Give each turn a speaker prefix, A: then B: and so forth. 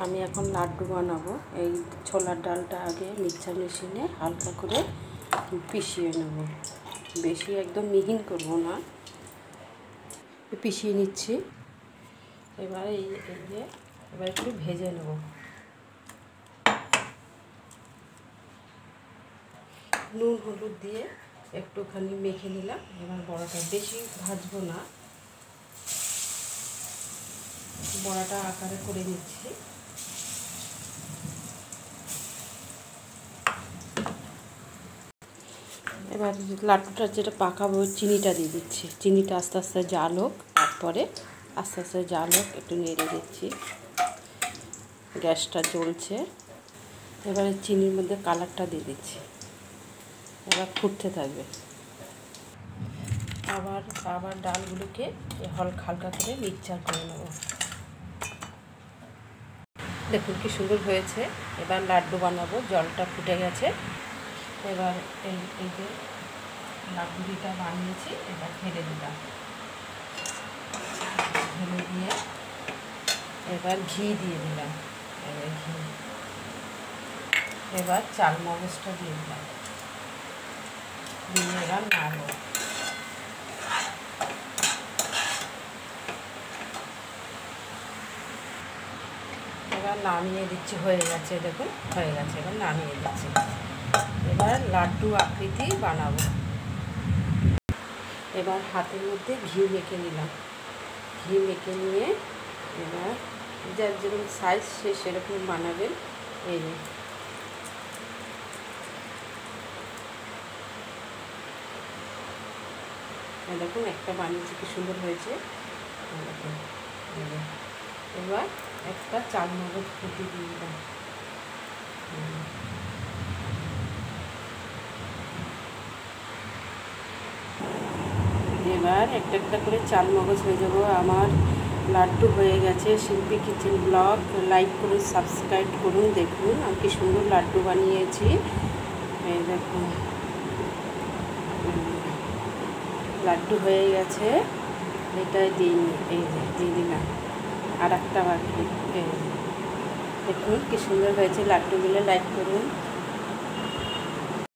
A: আমি এখন লাড্ডু বানাবো। এই ছোলার ডালটা আগে মিক্সার মেশিনে হালকা করে পিষিয়ে নেব, বেশি একদম মিহিন করব না, পিষিয়ে নিচ্ছি। এবার এবার একটু ভেজে নেব। নুন হলুদ দিয়ে একটুখানি মেখে নিলাম। এবার বড়াটা বেশি ভাজবো না, বড়াটা আকারে করে নিচ্ছি। এবার লাড্ডুটা যেটা পাকাবো চিনিটা দিয়ে দিচ্ছি। চিনিটা আস্তে আস্তে জাল হোক, তারপরে আস্তে আস্তে জাল হোক, একটু নেড়ে দিচ্ছি। গ্যাসটা জ্বলছে। এবারে চিনির মধ্যে কালারটা দিয়ে দিচ্ছি। এবার ফুটতে থাকবে। আবার ডালগুলোকে হালকা করে মিক্সচার করে নেব। দেখুন কি সুন্দর হয়েছে। এবার লাড্ডু বানাবো। জলটা ফুটে গেছে। এবার এই যে লাড্ডুটা বানিয়েছি, এবার ঢেলে দিলাম। ঢেলে দিয়ে এবার ঘি দিয়ে দিলাম। এবার চাল মগজটা দিয়ে দিলাম, দিয়ে এবার নাড়ব। এবার নামিয়ে দিচ্ছি। হয়ে গেছে, দেখুন হয়ে গেছে। এবার নামিয়ে দিচ্ছি। এবার লাড্ডু আকৃতি বানাবো। এবার হাতের মধ্যে ঘি মেখে নিলাম। ঘি মেখে নিয়ে এবার যার যেরকম সাইজ সে সেরকম বানাবেন। এই দেখুন একটা বানিয়েছি, কি সুন্দর হয়েছে। এবার একটা চাল মগজ ফুটি দিয়ে দিলাম। এবার একটা একটা করে চাল মগজ হয়ে যাব। আমার লাড্ডু হয়ে গেছে। শিল্পী কিচেন ব্লগ লাইক করুন, সাবস্ক্রাইব করুন। দেখুন আমি কি সুন্দর লাড্ডু বানিয়েছি। এই দেখুন লাড্ডু হয়ে গেছে। এটাই দিয়ে দিলাম। আর একটা বাকি। দেখুন কি সুন্দর হয়েছে লাড্ডুগুলো। লাইক করুন।